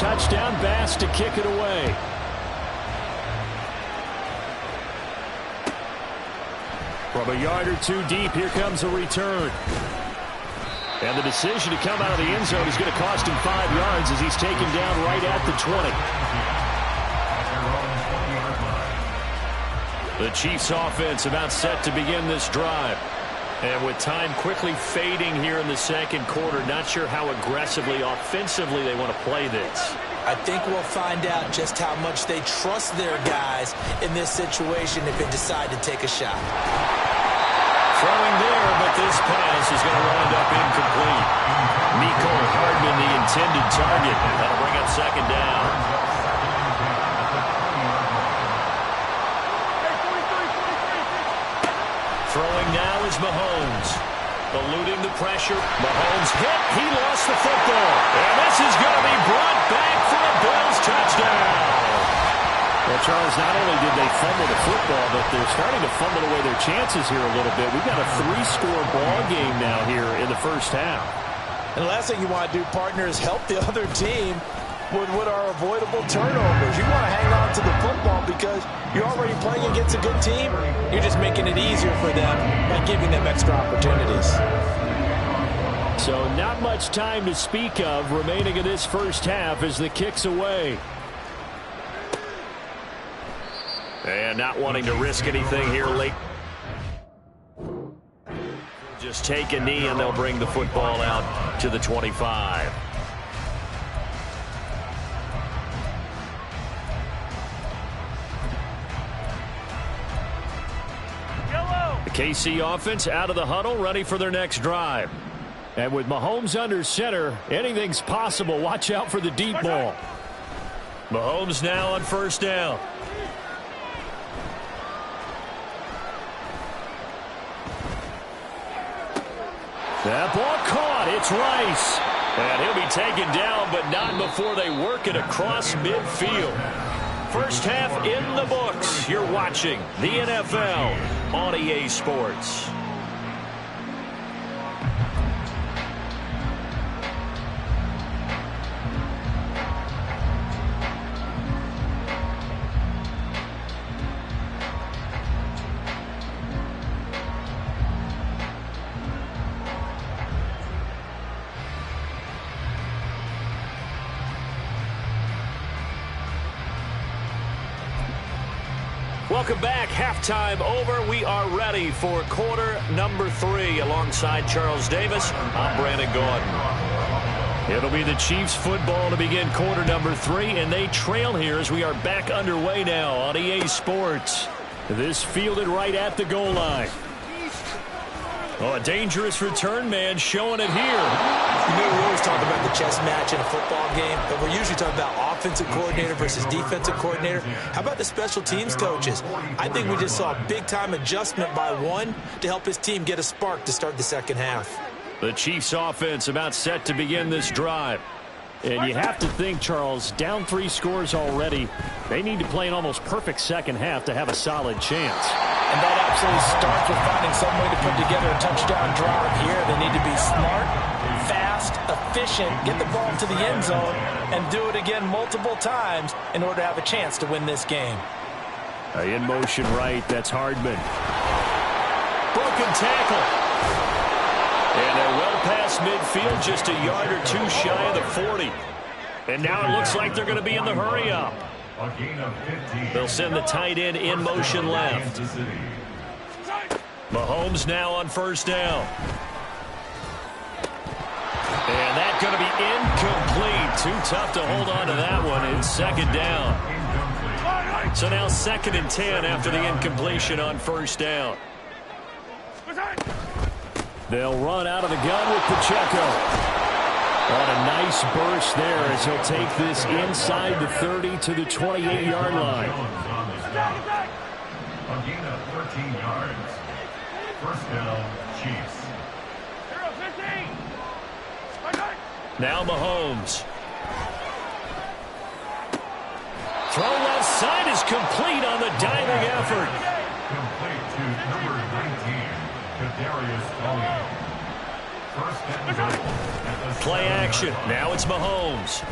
touchdown. Bass to kick it away. From a yard or two deep, here comes a return. And the decision to come out of the end zone is going to cost him 5 yards as he's taken down right at the 20. The Chiefs offense about set to begin this drive. And with time quickly fading here in the second quarter, not sure how aggressively, offensively they want to play this. I think we'll find out just how much they trust their guys in this situation if they decide to take a shot. Throwing there, but this pass is going to wind up incomplete. Mecole Hardman, the intended target. That'll bring up second down. Throwing now is Mahomes. Eluding the pressure. Mahomes hit. He lost the football. And this is going to be brought back for a Bills touchdown. Well, Charles, not only did they fumble the football, but they're starting to fumble away their chances here a little bit. We've got a 3-score ball game now here in the first half. And the last thing you want to do, partner, is help the other team with what are avoidable turnovers. You want to hang on to the football because you're already playing against a good team. You're just making it easier for them by giving them extra opportunities. So not much time to speak of remaining in this first half as the kick's away. And not wanting to risk anything here late. Just take a knee and they'll bring the football out to the 25. The KC offense out of the huddle, ready for their next drive. And with Mahomes under center, anything's possible. Watch out for the deep ball. Mahomes now on first down. That ball caught. It's Rice. And he'll be taken down, but not before they work it across midfield. First half in the books. You're watching the NFL on EA Sports. Welcome back. Halftime over. We are ready for quarter number 3. Alongside Charles Davis, I'm Brandon Gordon. It'll be the Chiefs football to begin quarter number 3, and they trail here as we are back underway now on EA Sports. This fielded right at the goal line. Oh, a dangerous return man showing it here. You know, we always talk about the chess match in a football game, but we're usually talking about offensive coordinator versus defensive coordinator. How about the special teams coaches? I think we just saw a big-time adjustment by one to help his team get a spark to start the second half. The Chiefs offense about set to begin this drive. And you have to think, Charles, down 3 scores already. They need to play an almost perfect second half to have a solid chance. And that absolutely starts with finding some way to put together a touchdown drive here. They need to be smart, fast, efficient, get the ball to the end zone, and do it again multiple times in order to have a chance to win this game. In motion right, that's Hardman. Broken tackle. And they're well past midfield, just a yard or 2 shy of the 40. And now it looks like they're going to be in the hurry-up. They'll send the tight end in motion left. Mahomes now on first down. And that's going to be incomplete. Too tough to hold on to that one. It's second down. So now 2nd and 10 after the incompletion on first down. They'll run out of the gun with Pacheco. On a nice burst there as he'll take this inside the 30 to the 28-yard line. A gain of 13 yards. First down, Chiefs. Now Mahomes. Throw left side is complete on the diving effort. Complete to number 19, Kadarius Toney. First and goal. Play action. Now it's Mahomes.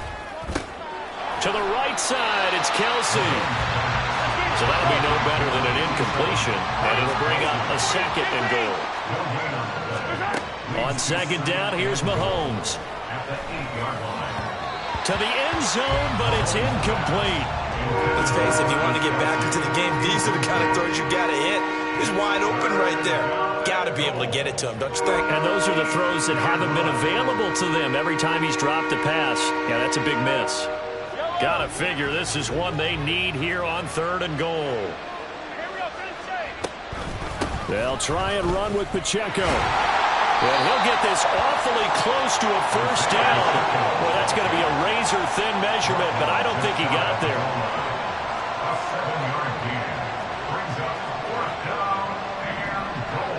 To the right side, it's Kelsey. So that'll be no better than an incompletion, and it'll bring up a second and goal. On second down, here's Mahomes. To the end zone, but it's incomplete. Let's face it, if you want to get back into the game, these are the kind of throws you got to hit. He's wide open right there. Got to be able to get it to him, don't you think? And those are the throws that haven't been available to them every time he's dropped a pass. Yeah, that's a big miss. Got to figure this is one they need here on third and goal. They'll try and run with Pacheco. And he'll get this awfully close to a first down. Well, that's going to be a razor-thin measurement, but I don't think he got there. A 7-yard gain brings up fourth down and goal.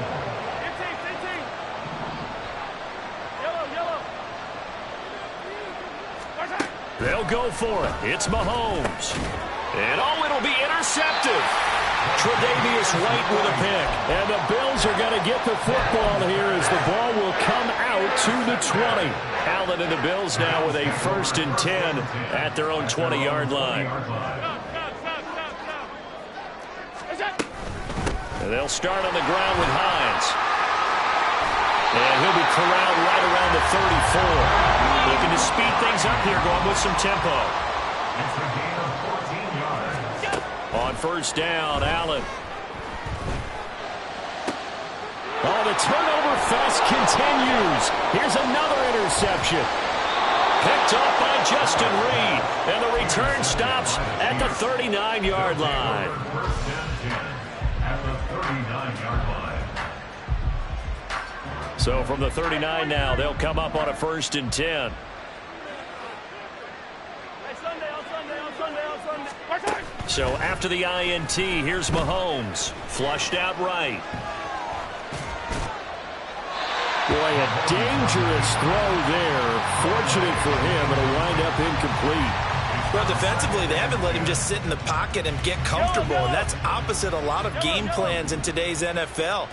They'll go for it. It's Mahomes. And oh, it'll be intercepted. Tre'Davious White with a pick. And the Bills are going to get the football here as the ball will come out to the 20. Allen and the Bills now with a 1st and 10 at their own 20-yard line. And they'll start on the ground with Hines. And he'll be corralled right around the 34. Looking to speed things up here, going with some tempo. It's a gain of 14 yards. On first down, Allen. Oh, the turnover fest continues. Here's another interception. Picked off by Justin Reed. And the return stops at the 39-yard line. 1st and 10 at the 39-yard line. So from the 39 now, they'll come up on a 1st and 10. So after the INT, here's Mahomes. Flushed out right. Boy, a dangerous throw there. Fortunate for him, it'll wind up incomplete. Well, defensively, they haven't let him just sit in the pocket and get comfortable, and that's opposite a lot of game plans in today's NFL.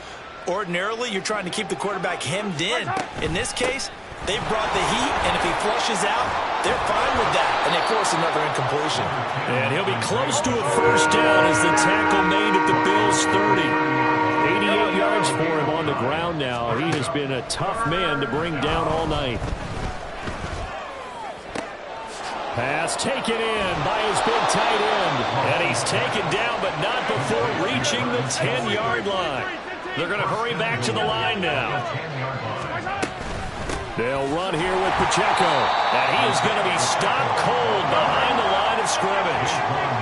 Ordinarily, you're trying to keep the quarterback hemmed in. In this case, they brought the heat, and if he flushes out, they're fine with that, and they force another incompletion. And he'll be close to a first down as the tackle made at the Bills' 30. 88 yards for him on the ground now. He has been a tough man to bring down all night. Pass taken in by his big tight end. And he's taken down, but not before reaching the 10-yard line. They're going to hurry back to the line now. They'll run here with Pacheco. And he is going to be stopped cold behind the line of scrimmage.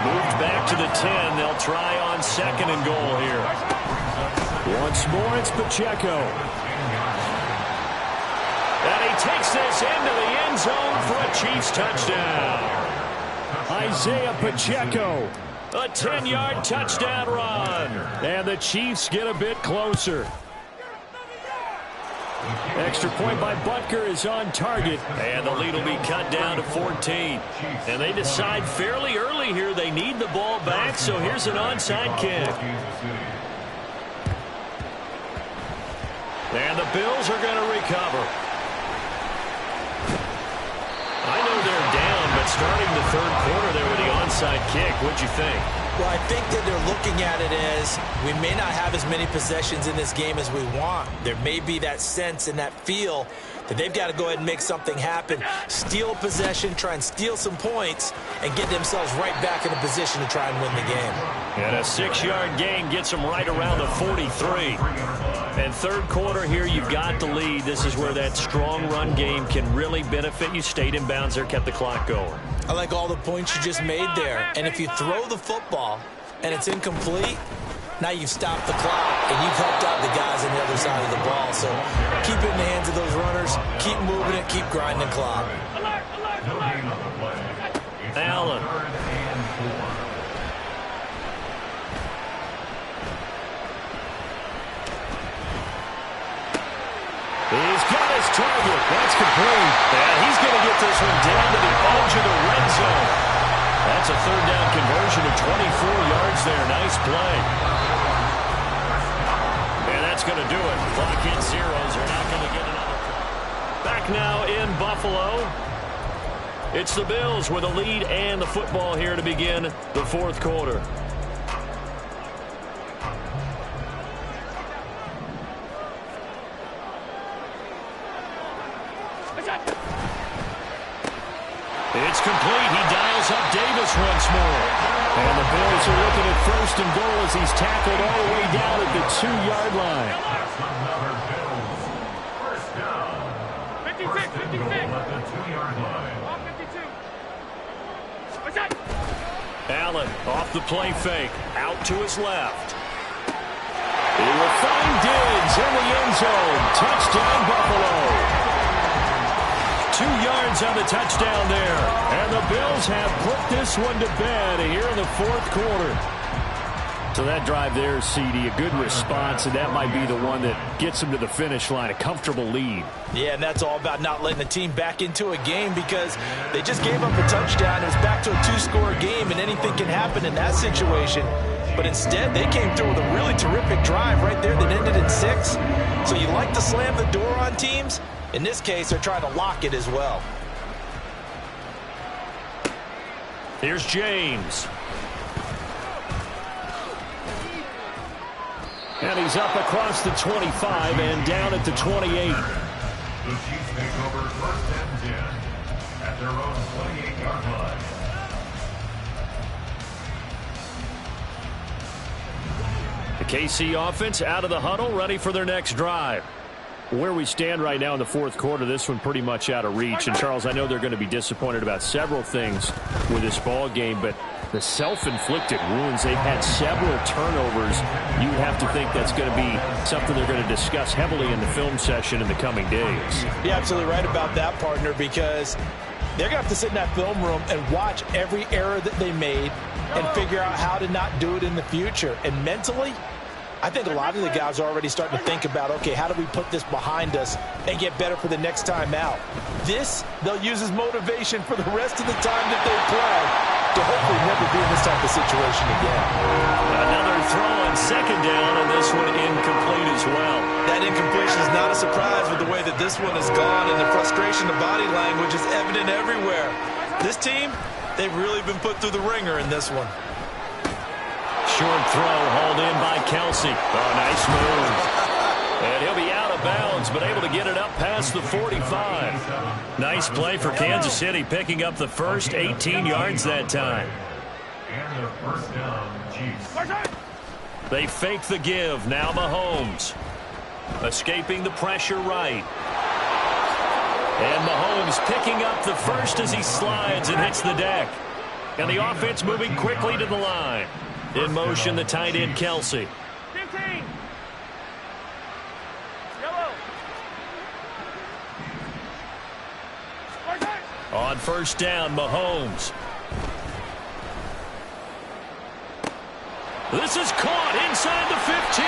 Moved back to the 10. They'll try on 2nd and goal here. Once more, it's Pacheco. And he takes this into the end zone for a Chiefs touchdown. Isaiah Pacheco. A 10-yard touchdown run. And the Chiefs get a bit closer. Extra point by Butker is on target. And the lead will be cut down to 14. And they decide fairly early here they need the ball back, so here's an onside kick. And the Bills are going to recover. I know they're down, but starting the 3rd quarter there with the onside kick, what'd you think? Well, I think that they're looking at it as we may not have as many possessions in this game as we want. There may be that sense and that feel that they've got to go ahead and make something happen, steal possession, try and steal some points, and get themselves right back in a position to try and win the game. And a 6-yard gain gets them right around the 43. And 3rd quarter here, you've got the lead. This is where that strong run game can really benefit you. Stayed in bounds there, kept the clock going. I like all the points you just made there. And if you throw the football and it's incomplete, now you've stopped the clock and you've helped out the guys on the other side of the ball. So keep it in the hands of those runners, keep moving it, keep grinding the clock. Allen. He's got his target. That's complete. And he's going to get this one down to the edge of the red zone. That's a 3rd down conversion of 24 yards there. Nice play. And that's going to do it. Clock hit zeros. They're not going to get another. Back now in Buffalo. It's the Bills with a lead and the football here to begin the fourth quarter. It's complete. He dials up Davis once more. And the Bills are looking at first and goal as he's tackled all the way down at the 2-yard line. That's another Bills. First down. 56, 56. Goal at the 2-yard line. Ball 52. What's that? Allen off the play fake. Out to his left. He will find Diggs in the end zone. Touchdown, Buffalo. 2 yards on the touchdown there. And the Bills have put this one to bed here in the fourth quarter. So that drive there, CD, a good response, and that might be the one that gets them to the finish line, a comfortable lead. Yeah, and that's all about not letting the team back into a game because they just gave up a touchdown. It was back to a 2-score game, and anything can happen in that situation. But instead, they came through with a really terrific drive right there that ended in 6. So you like to slam the door on teams? In this case, they're trying to lock it as well. Here's James. And he's up across the 25 and down at the 28. The Chiefs take over first and 10 at their own 28-yard line. The KC offense out of the huddle, ready for their next drive. Where we stand right now in the fourth quarter, this one pretty much out of reach. And, Charles, I know they're going to be disappointed about several things with this ball game, but the self-inflicted wounds, they've had several turnovers. You have to think that's going to be something they're going to discuss heavily in the film session in the coming days. You're absolutely right about that, partner, because they're going to have to sit in that film room and watch every error that they made and figure out how to not do it in the future. And mentally, I think a lot of the guys are already starting to think about, okay, how do we put this behind us and get better for the next time out? This, they'll use as motivation for the rest of the time that they play to hopefully never be in this type of situation again. Another throw on second down, and this one incomplete as well. That incompletion is not a surprise with the way that this one has gone, and the frustration, the body language is evident everywhere. This team, they've really been put through the ringer in this one. Short throw hauled in by Kelsey. Oh, nice move. And he'll be out of bounds, but able to get it up past the 45. Nice play for Kansas City, picking up the first 18 yards that time. And the first down, Chiefs. They fake the give. Now Mahomes. Escaping the pressure right. And Mahomes picking up the first as he slides and hits the deck. And the offense moving quickly to the line. In motion, the tight end, Kelsey. 15. Yellow. On first down, Mahomes. This is caught inside the 15.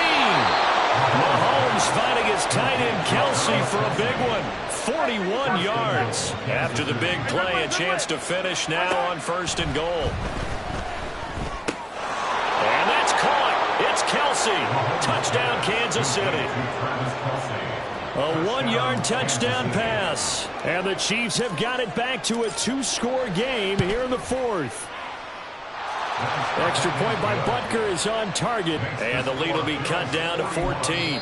Mahomes fighting his tight end, Kelsey, for a big one. 41 yards. After the big play, a chance to finish now on first and goal. And that's caught. It's Kelsey. Touchdown, Kansas City. A 1-yard touchdown pass. And the Chiefs have got it back to a 2-score game here in the fourth. Extra point by Butker is on target. And the lead will be cut down to 14.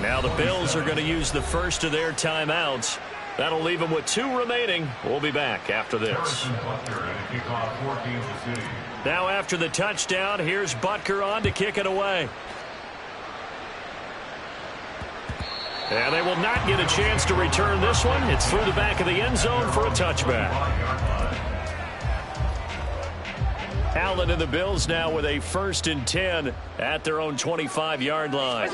Now the Bills are going to use the first of their timeouts. That'll leave them with 2 remaining. We'll be back after this. Now after the touchdown, here's Butker on to kick it away. And they will not get a chance to return this one. It's through the back of the end zone for a touchback. Allen and the Bills now with a 1st and 10 at their own 25-yard line.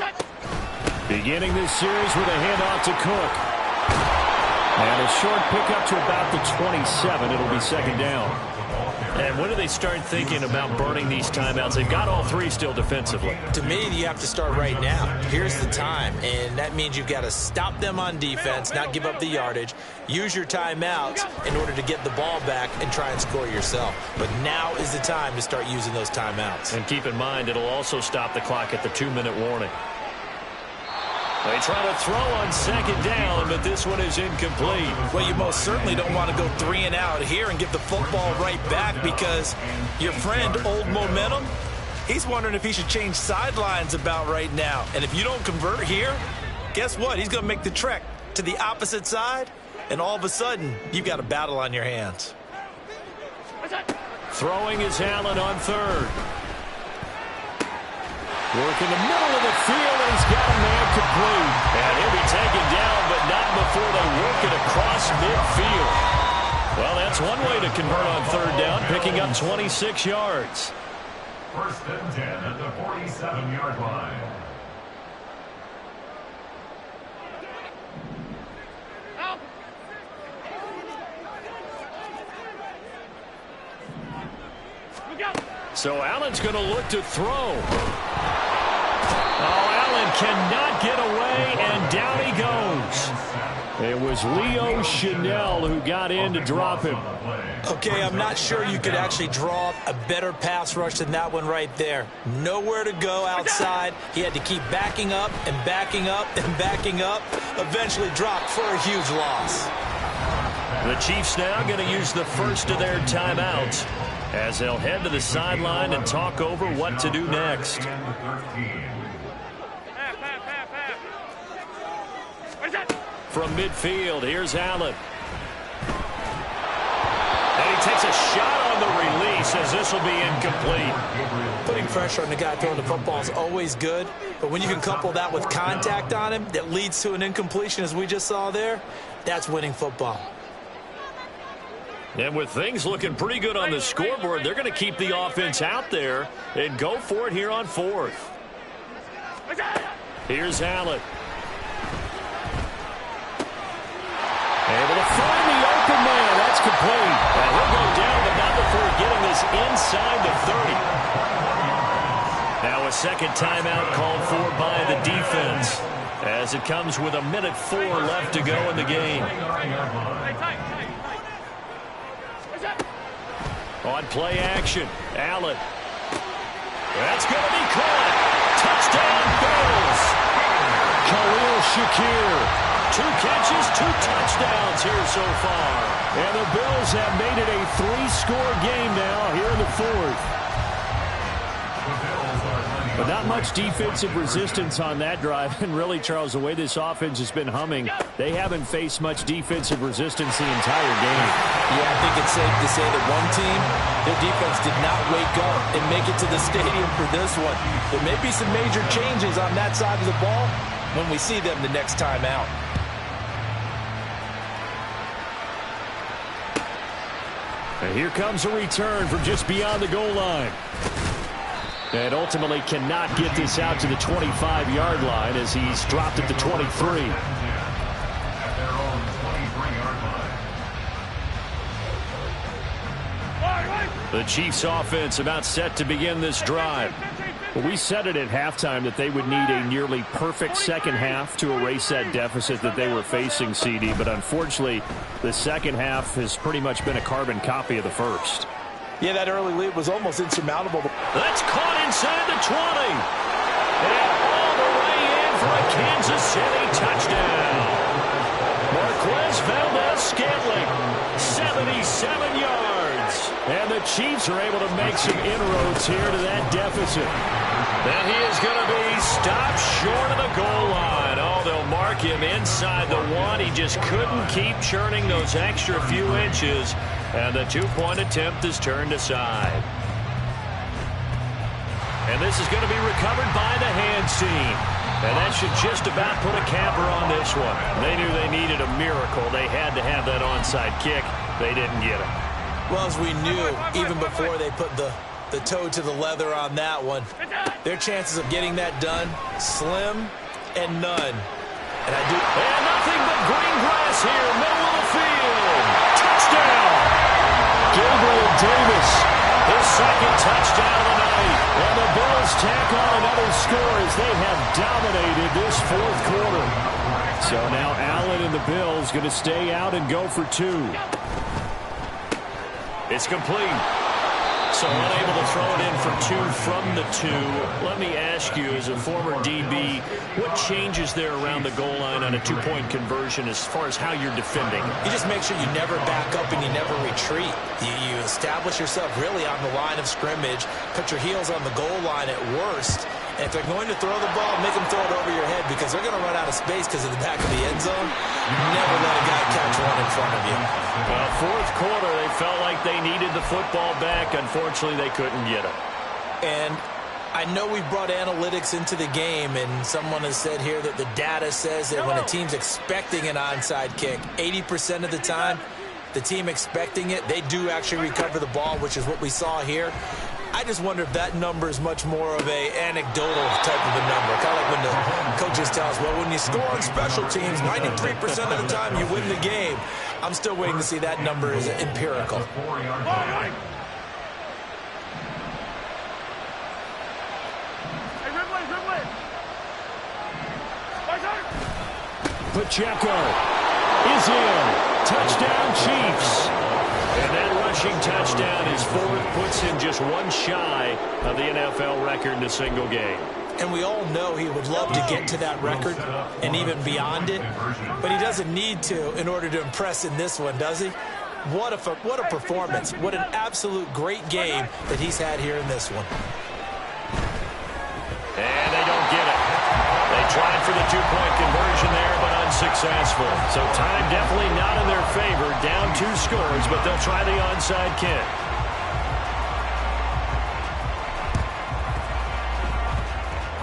Beginning this series with a handoff to Cook. And a short pickup to about the 27. It'll be second down. And when do they start thinking about burning these timeouts? They've got all 3 still defensively. To me, you have to start right now. Here's the time, and that means you've got to stop them on defense, not give up the yardage, use your timeouts in order to get the ball back and try and score yourself. But now is the time to start using those timeouts. And keep in mind, it'll also stop the clock at the 2-minute warning. They try to throw on second down, but this one is incomplete. Well, you most certainly don't want to go 3 and out here and give the football right back, because your friend, Old Momentum, he's wondering if he should change sidelines about right now. And if you don't convert here, guess what? He's going to make the trek to the opposite side, and all of a sudden, you've got a battle on your hands. Throwing is Allen on third. Work in the middle of the field, and he's got a man complete. And he'll be taken down, but not before they work it across midfield. Well, that's one way to convert on third down, picking up 26 yards. First and 10 at the 47-yard line. So Allen's going to look to throw. Oh, Allen cannot get away, and down he goes. It was Leo Chanel who got in to drop him. Okay, I'm not sure you could actually draw a better pass rush than that one right there. Nowhere to go outside. He had to keep backing up and backing up and backing up. Eventually dropped for a huge loss. The Chiefs now going to use the first of their timeouts as they'll head to the sideline and talk over what to do next. From midfield, here's Allen. And he takes a shot on the release as this will be incomplete. Putting pressure on the guy throwing the football is always good, but when you can couple that with contact on him that leads to an incompletion, as we just saw there, that's winning football. And with things looking pretty good on the scoreboard, they're going to keep the offense out there and go for it here on fourth. Here's Allen. Able to find the open man. That's complete. And he'll go down, but not before getting this inside the 30. Now a second timeout called for by the defense as it comes with 1:04 left to go in the game. On play action, Allen. That's going to be caught. Touchdown, Bills. Khalil Shakir. 2 catches, 2 touchdowns here so far. And the Bills have made it a 3-score game now here in the fourth. But not much defensive resistance on that drive. And really, Charles, the way this offense has been humming, they haven't faced much defensive resistance the entire game. Yeah, I think it's safe to say that one team, their defense did not wake up and make it to the stadium for this one. There may be some major changes on that side of the ball when we see them the next time out. And here comes a return from just beyond the goal line. And ultimately cannot get this out to the 25-yard line as he's dropped at the 23. The Chiefs offense about set to begin this drive. Well, we said it at halftime that they would need a nearly perfect second half to erase that deficit that they were facing, CD. But unfortunately, the second half has pretty much been a carbon copy of the first. Yeah, that early lead was almost insurmountable. That's caught inside the 20. And all the way in for a Kansas City touchdown. Marquez Valdez-Scantling, 77 yards. And the Chiefs are able to make some inroads here to that deficit. And he is going to be stopped short of the goal line. Oh, they'll mark him inside the 1. He just couldn't keep churning those extra few inches. And the 2-point attempt is turned aside. And this is going to be recovered by the hands team. And that should just about put a capper on this one. They knew they needed a miracle. They had to have that onside kick. They didn't get it. Well, as we knew, even before they put the toe to the leather on that one, their chances of getting that done, slim and none. And nothing but green grass here, middle of the field. Touchdown! Gabriel Davis, his second touchdown of the night. And the Bills tack on another score as they have dominated this fourth quarter. So now Allen and the Bills going to stay out and go for 2. It's complete. So unable to throw it in for 2 from the 2. Let me ask you, as a former DB, what changes there around the goal line on a 2-point conversion as far as how you're defending? You just make sure you never back up and you never retreat. You establish yourself really on the line of scrimmage, put your heels on the goal line at worst. And if they're going to throw the ball, make them throw it over your head because they're going to run out of space because of the back of the end zone. Never let a guy catch one in front of you. Well, fourth quarter, they felt like they needed the football back. Unfortunately, they couldn't get it. And I know we've brought analytics into the game, and someone has said here that the data says that when a team's expecting an onside kick, 80% of the time, the team expecting it, they do actually recover the ball, which is what we saw here. I just wonder if that number is much more of a anecdotal type of a number. Kind of like when the coaches tell us, well, when you score on special teams, 93% of the time you win the game. I'm still waiting to see that number is empirical. Pacheco is in. Touchdown, Chiefs. And that rushing touchdown is 4th, puts him just 1 shy of the NFL record in a single game. And we all know he would love to get to that record and even beyond it, but he doesn't need to in order to impress in this one, does he? What a performance. What an absolute great game that he's had here in this one. And they don't get it. They tried for the 2-point conversion there, but unsuccessful. So time definitely not in their favor. Down 2 scores, but they'll try the onside kick.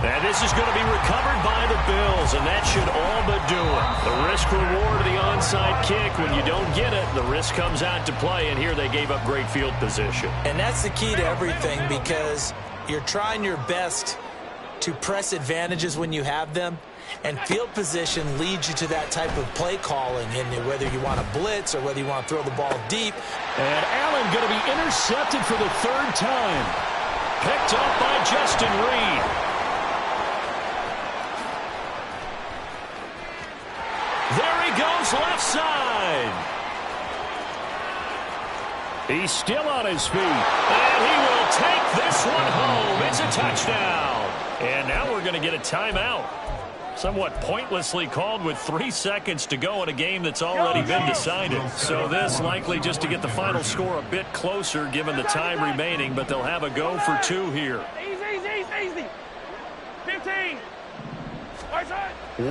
And this is going to be recovered by the Bills, and that should all but do it. The risk-reward of the onside kick, when you don't get it, the risk comes out to play, and here they gave up great field position. And that's the key to everything because you're trying your best to press advantages when you have them, and field position leads you to that type of play calling, and whether you want to blitz or whether you want to throw the ball deep. And Allen going to be intercepted for the 3rd time. Picked up by Justin Reed. There he goes left side. He's still on his feet. And he will take this one home. It's a touchdown. And now we're going to get a timeout. Somewhat pointlessly called with 3 seconds to go in a game that's already been decided. So this likely just to get the final score a bit closer given the time remaining, but they'll have a go for 2 here. Easy. 15.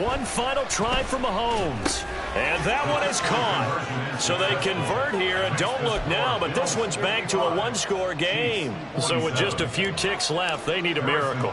One final try for Mahomes. And that one is caught. So they convert here, and don't look now, but this one's back to a 1-score game. So with just a few ticks left, they need a miracle.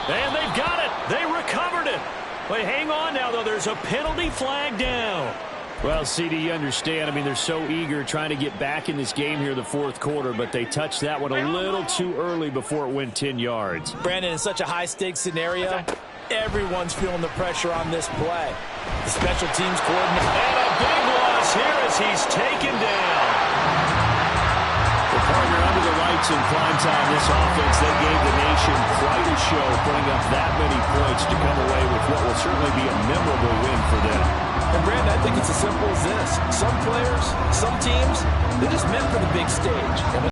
And they've got it. They recovered it. But hang on now, though. There's a penalty flag down. Well, CD, you understand. I mean, they're so eager trying to get back in this game here in the 4th quarter, but they touched that one a little too early before it went 10 yards. Brandon, in such a high-stakes scenario, everyone's feeling the pressure on this play. The special teams coordinator. And a big loss here as he's taken down. Well, partner, under the lights in primetime, this offense, they gave the nation quite a show, putting up that many points to come away with what will certainly be a memorable win for them. And, Brandon, I think it's as simple as this. Some players, some teams, they're just meant for the big stage. And